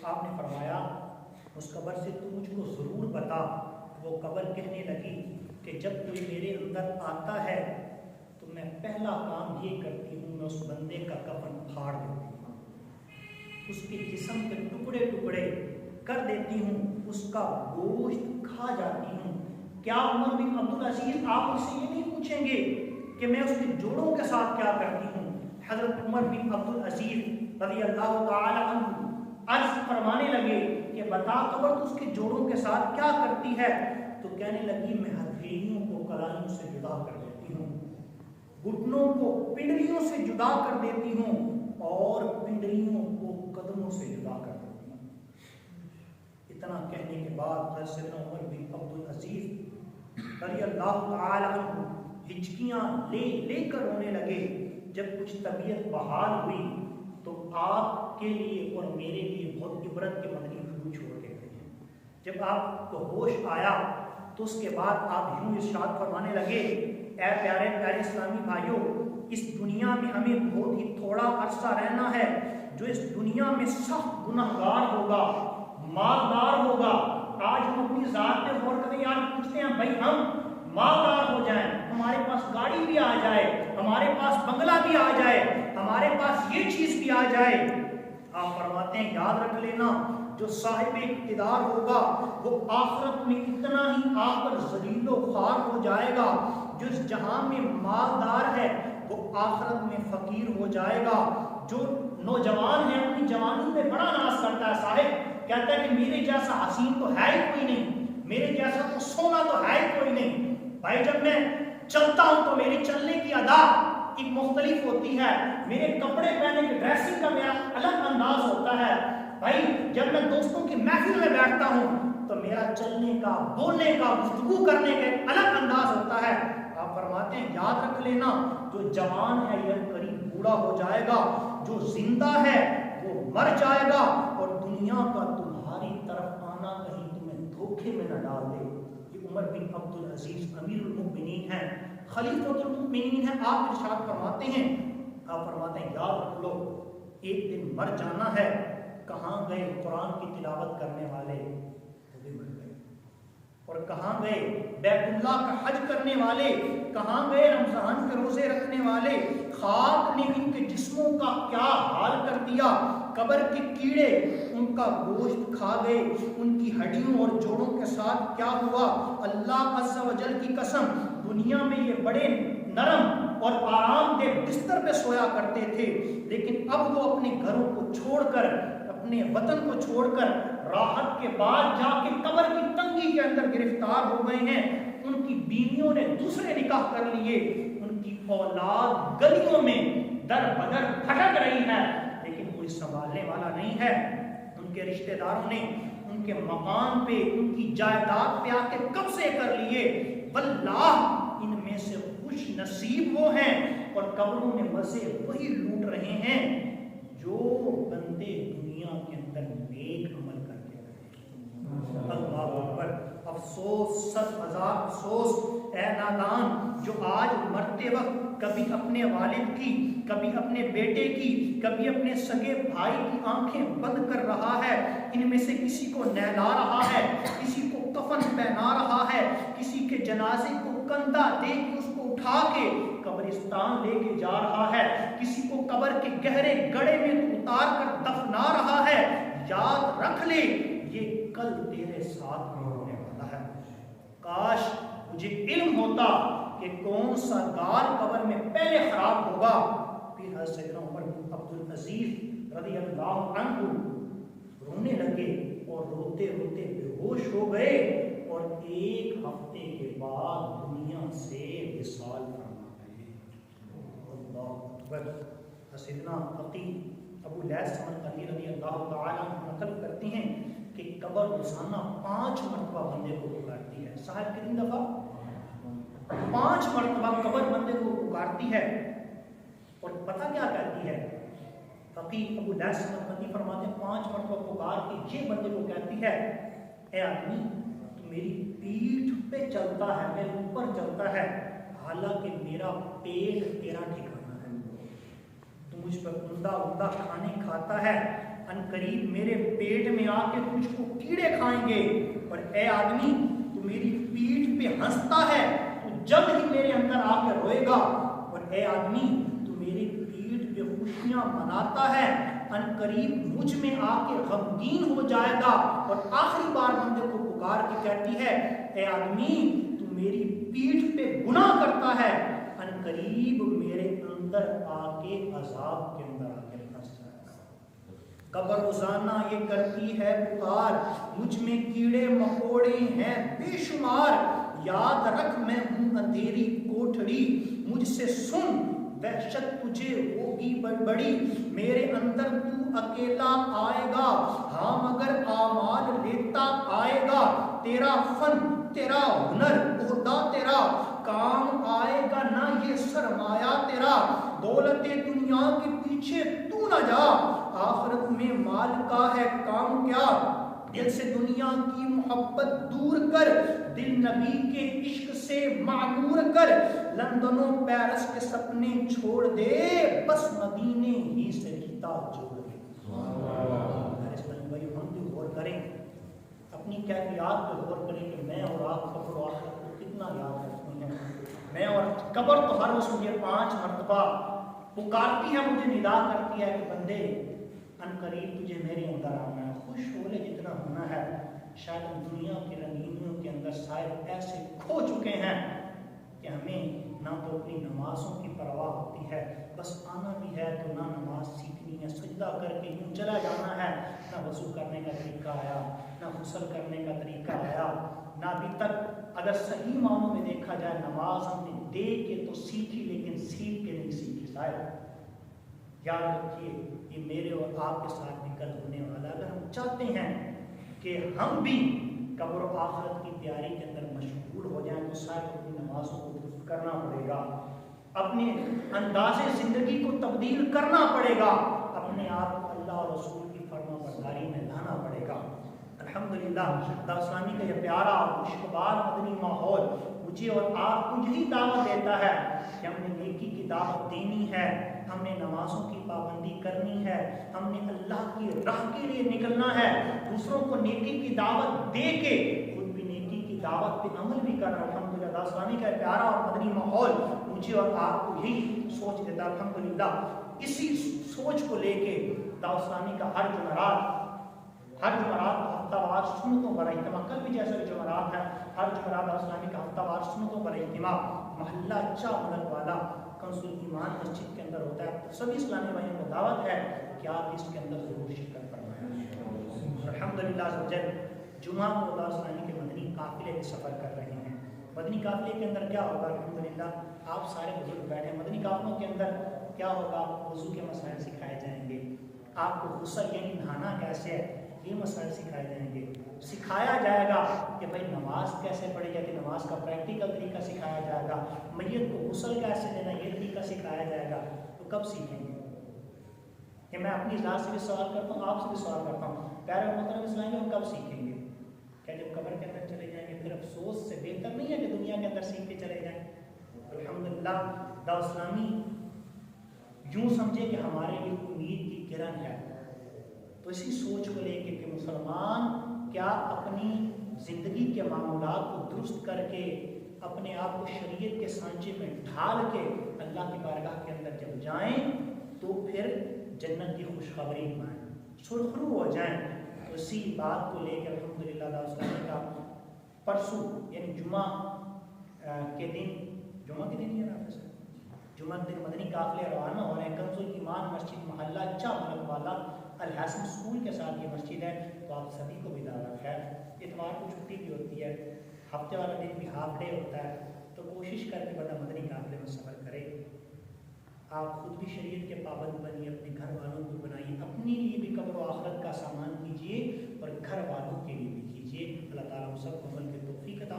آپ نے فرمایا اس قبر سے تو مجھ کو ضرور بتا۔ وہ قبر کہنے لگی کہ جب کوئی میرے اندر آتا ہے تو میں پہلا کام یہ کرتی ہوں، میں اس بندے کا کفن پھاڑ دیتی ہوں، اس کے جسم کے ٹکڑے ٹکڑے کر دیتی ہوں، اس کا گوشت کھا جاتی ہوں۔ کیا عمر بن عبدالعزیز آپ مجھ سے یہ نہیں پوچھیں گے کہ میں اس کے جوڑوں کے ساتھ کیا کرتی ہوں؟ حضرت عمر بن عبدالعزیز رضی اللہ تعالی عنہ عرض فرمانے لگے کہ بتا قبر تو اس کے جوڑوں کے ساتھ کیا کرتی ہے؟ تو کہنے لگی میں ہتھیلیوں کو کلائیوں سے جدا کر دیتی ہوں، گھٹنوں کو پنڈلیوں سے جدا کر دیتی ہوں، اور پنڈلیوں کو قدموں سے جدا کر دیتی ہوں۔ اتنا کہنے کے بعد حضرت عمر بن عبدالعزیز رضی اللہ تعالی عنہ ہچکیاں لے لے کر رونے لگے۔ جب کچھ طبیعت بحال ہوئی تو آپ کے لیے اور میرے لیے بہت عبرت کے مدنی پھول چھوڑ کے گئے ہیں۔ جب آپ کو ہوش آیا تو اس کے بعد آپ یوں ارشاد فرمانے لگے، اے پیارے پیارے اسلامی بھائیوں، اس دنیا میں ہمیں بہت ہی تھوڑا عرصہ رہنا ہے۔ جو اس دنیا میں سخت گنہگار ہوگا، مالدار ہوگا، آج ہم اپنی ذات پہ غور کریں، یار پوچھتے ہیں بھائی ہم مالدار ہو جائیں، ہمارے پاس گاڑی بھی آ جائے، ہمارے پاس بنگلہ بھی آ جائے، ہمارے پاس یہ چیز بھی آ جائے، آپ فرماتے ہیں یاد رکھ لینا جو صاحب اقتدار ہوگا وہ آخرت میں اتنا ہی آپ پر ذلیل و خوار ہو جائے گا، جو اس جہاں میں مالدار ہے وہ آخرت میں فقیر ہو جائے گا۔ جو نوجوان ہے اپنی جوانی میں بڑا ناز کرتا ہے، صاحب کہتا ہے کہ میرے جیسا حسین تو ہے ہی کوئی نہیں، میرے جیسا تو سونا تو ہے ہی کوئی نہیں۔ بھائی جب میں چلتا ہوں تو میری چلنے کی ادا ایک مختلف ہوتی ہے، میرے کپڑے پہننے کے ڈریسنگ کا میرا الگ انداز ہوتا ہے۔ بھائی جب میں دوستوں کی محفل میں بیٹھتا ہوں تو میرا چلنے کا، بولنے کا، گفتگو کرنے کا ایک الگ انداز ہوتا ہے۔ آپ فرماتے ہیں یاد رکھ لینا جو جوان ہے یہ قریب بوڑھا ہو جائے گا، جو زندہ ہے وہ مر جائے گا، اور دنیا کا تمہاری طرف آنا کہیں تمہیں دھوکے میں نہ ڈال دے۔ یہ عمر بن عبدالعزیز امیر المؤمنین ہیں، خلیفۃ المؤمنین ہیں۔ آپ ارشاد فرماتے ہیں، آپ فرماتے ہیں یاد رکھ لو ایک دن مر جانا ہے۔ کہاں گئے قرآن کی تلاوت کرنے والے؟ وہ بھی مر گئے۔ اور کہاں گئے بیت اللہ کا حج کرنے والے؟ کہاں گئے رمضان کے روزے رکھنے والے؟ خاک نے ان کے جسموں کا کیا حال کر دیا، قبر کے کیڑے ان کا گوشت کھا گئے، ان کی ہڈیوں اور جوڑوں کے ساتھ کیا ہوا۔ اللہ عز و جل کی قسم دنیا میں یہ بڑے نرم اور آرام دہ بستر پہ سویا کرتے تھے، لیکن اب وہ اپنے گھروں کو چھوڑ کر، اپنے وطن کو چھوڑ کر راحت کے بعد جا کے قبر کی تنگی کے اندر گرفتار ہو گئے ہیں۔ ان کی بیویوں نے دوسرے نکاح کر لیے، ان کی اولاد گلیوں میں در بدر بھٹک رہی ہے، لیکن کوئی سنبھالنے والا نہیں ہے۔ ان کے رشتہ داروں نے ان کے مکان پہ، ان کی جائیداد پہ آ کے قبضے کر لیے۔ واللہ ان میں سے خوش نصیب وہ ہیں اور قبروں میں مزے وہی لوٹ رہے ہیں جو بندے دنیا کے اندر نیک عمل کر کے رہے۔ اللہ اکبر، افسوس، 100,000 افسوس اے نادان جو آج مرتے وقت کبھی اپنے والد کی، کبھی اپنے بیٹے کی، کبھی اپنے سگے بھائی کی آنکھیں بند کر رہا ہے۔ ان میں سے کسی کو نہلا رہا ہے، کسی کو کفن پہنا رہا ہے، کسی کے جنازے کو کندھا دے کے اس کو اٹھا کے قبرستان لے کے جا رہا ہے، کسی کو قبر کے گہرے گڑھے میں اتار کر دفنا رہا ہے۔ یاد رکھ لے یہ کل تیرے ساتھ میں ہونے والا ہے۔ کاش مجھے علم ہوتا کہ کون سا گال قبر میں پہلے خراب ہوگا۔ پھر حضرت سیدنا عمر بن عبدالعزیز رضی اللہ عنہ رونے لگے اور روتے روتے بے ہوش ہو گئے، اور 1 ہفتے کے بعد دنیا سے وصال فرما گئے۔ اللہ اکبر۔ سیدنا فقی ابو لیث سمرقندی رضی اللہ تعالیٰ عنہ نقل کرتے ہیں کہ قبر روزانہ 5 مرتبہ بندے کو پکارتی ہے۔ صاحب کتنی دفعہ؟ 5 مرتبہ قبر بندے کو پکارتی ہے، اور پتہ کیا کہتی ہے؟ فقی ابو لیث سمرقندی فرماتے ہیں 5 مرتبہ پکار کے یہ بندے کو کہتی ہے، اے آدمی تو میری پیٹھ پہ چلتا ہے، میرے اوپر چلتا ہے، حالانکہ میرا پیٹ تیرا ٹھکانا ہے، تو مجھ پر عمدہ کھانے کھاتا ہے، ان قریب میرے پیٹ میں آ کے تجھ کو کیڑے کھائیں گے، اور اے آدمی تو میری پیٹھ پہ ہنستا ہے، تو جلد ہی میرے اندر آ کے روئے گا، اور اے آدمی تو میری پیٹھ پہ خوشیاں مناتا ہے، ان قریب مجھ میں آ کے غمگین ہو جائے گا، اور آخری بار بندے کو پکار کے کہتی ہے اے آدمی تو میری پیٹھ پہ گناہ کرتا ہے، ان قریب میرے اندر آ کے عذاب کے اندر آ کے پھنس جائے گا۔ قبر روزانہ یہ کرتی ہے پکار، مجھ میں کیڑے مکوڑے ہیں بے شمار، یاد رکھ میں ہوں اندھیری کوٹھڑی، مجھ سے سن وحشت تجھے ہوگی بڑی، میرے اندر تو اکیلا آئے گا، ہاں مگر اعمال لیتا آئے گا، تیرا فن تیرا ہنر عہدہ تیرا کام آئے گا نہ یہ سرمایہ تیرا، دولت دنیا کے پیچھے تو نہ جا، آخرت میں مال کا ہے کام کیا، دل سے دنیا کی محبت دور کر، دل نبی کے عشق سے معمور کر، لندن و پیرس کے سپنے چھوڑ دے، بس مدینے ہی سے رشتہ جوڑ دے۔ ہم بھی غور کریں، اپنی کیفیات پہ غور کریں کہ میں اور آپ قبر و آخرت کو کتنا یاد رکھتے ہیں۔ میں اور قبر تو ہر روز مجھے 5 مرتبہ پکارتی ہے، مجھے ندا کرتی ہے کہ بندے ان قریب تجھے میرے اندر آنا ہے، خوش ہو لے جتنا ہونا ہے۔ شاید ہم دنیا کی رنگینیوں کے اندر شاید ایسے کھو چکے ہیں کہ ہمیں نہ تو اپنی نمازوں کی پرواہ ہوتی ہے، بس آنا بھی ہے تو نہ نماز سیکھنی ہے، سجدہ کر کے یوں چلا جانا ہے، نہ وضو کرنے کا طریقہ آیا، نہ غسل کرنے کا طریقہ آیا، نہ ابھی تک اگر صحیح معنوں میں دیکھا جائے نماز ہم نے دیکھ کے تو سیکھی لیکن سیکھ کے نہیں سیکھی۔ شاید یاد رکھیے یہ میرے اور آپ کے ساتھ بھی کل ہونے والا، اگر ہم چاہتے ہیں کہ ہم بھی قبر و آخرت کی تیاری کے اندر مشغول ہو جائیں تو شاید اپنی نمازوں کو درست کرنا پڑے گا، اپنے انداز زندگی کو تبدیل کرنا پڑے گا، اپنے آپ کو اللہ اور رسول کی فرما برداری میں لانا پڑے گا۔ الحمدللہ دعوت اسلامی کا یہ پیارا خوشگوار مدنی ماحول مجھے اور آپ کو یہی دعوت دیتا ہے کہ ہم نے نیکی کی دعوت دینی ہے، ہم نے نمازوں کی پابندی کرنی ہے، ہم نے اللہ کی راہ کے لیے نکلنا ہے، دوسروں کو نیکی کی دعوت دے کے خود بھی نیکی کی دعوت پہ عمل بھی کرنا۔ الحمدللہ دعوت اسلامی کا پیارا اور مدنی ماحول مجھے اور آپ کو یہی سوچ دیتا ہے۔ الحمدللہ اسی سوچ کو لے کے دعوت اسلامی کا ہر جمعرات ہفتہ وار سنتوں پر اجتماع، کل بھی جیسا جمعرات ہے ہر جمعرات دعوت اسلامی کا ہفتہ وار سنتوں پر اجتماع محلہ چاہ ملک والا کنز الایمان مسجد کے اندر ہوتا ہے۔ سبھی اسلامی بھائیوں کو دعوت ہے کہ آپ اس کے اندر ضرور شرکت فرمائیں۔ الحمدللہ جمعہ کو دعوت اسلامی کے مدنی قافلے کے سفر کر رہے ہیں۔ مدنی قافلے کے اندر کیا ہوگا؟ الحمدللہ آپ سارے بزرگ بیٹھے ہیں، مدنی قافلوں کے اندر کیا ہوگا؟ وضو کے مسائل سکھائے جائیں گے، آپ کو غسل یعنی نہانا کیسے ہے یہ مسائل سکھائے جائیں گے، سکھایا جائے گا کہ بھائی نماز کیسے پڑھی جاتی ہے، نماز کا پریکٹیکل طریقہ سکھایا جائے گا، میت کو غسل کیسے دینا یہ طریقہ سکھایا جائے گا۔ تو کب سیکھیں گے؟ کہ میں اپنی ذات سے بھی سوال کرتا ہوں، آپ سے بھی سوال کرتا ہوں، پیارے محترم اسلام ہم کب سیکھیں گے؟ کیا جب قبر کے اندر چلے جائیں گے؟ پھر افسوس سے بہتر نہیں ہے کہ دنیا کے اندر سیکھ کے چلے جائیں۔ الحمدللہ دعوت اسلامی یوں سمجھے کہ ہمارے لیے امید کی کرن ہے، تو اسی سوچ کو لے کے کہ مسلمان کیا اپنی زندگی کے معاملات کو درست کر کے اپنے آپ کو شریعت کے سانچے میں ڈھال کے اللہ کی بارگاہ کے اندر جب جائیں تو پھر جنت کی خوشخبری پائیں، سرخرو ہو جائیں۔ تو اسی بات کو لے کر الحمدللہ دعوت اسلامی کا پرسوں یعنی جمعہ کے دن ہی ہے نا، جمعہ دن مدنی قافلے روانہ ہو رہے ہیں۔ کنز الایمان مسجد محلہ چاہ ملک والا الحسن اسکول کے ساتھ یہ مسجد ہے، تو آپ سبھی کو بھی دعوت ہے۔ اتوار کو چھٹی بھی ہوتی ہے، ہفتے والا دن بھی ہاف ڈے ہوتا ہے، تو کوشش کر کے بڑا مدنی قافلے میں سفر کرے۔ آپ خود بھی شریعت کے پابند بنیے، اپنے گھر والوں کو بنائیے، اپنے لیے بھی قبر و آخرت کا سامان کیجیے اور گھر والوں کے لیے بھی کیجیے۔ اللہ تعالیٰ ہم سب کو عمل کی توفیق عطا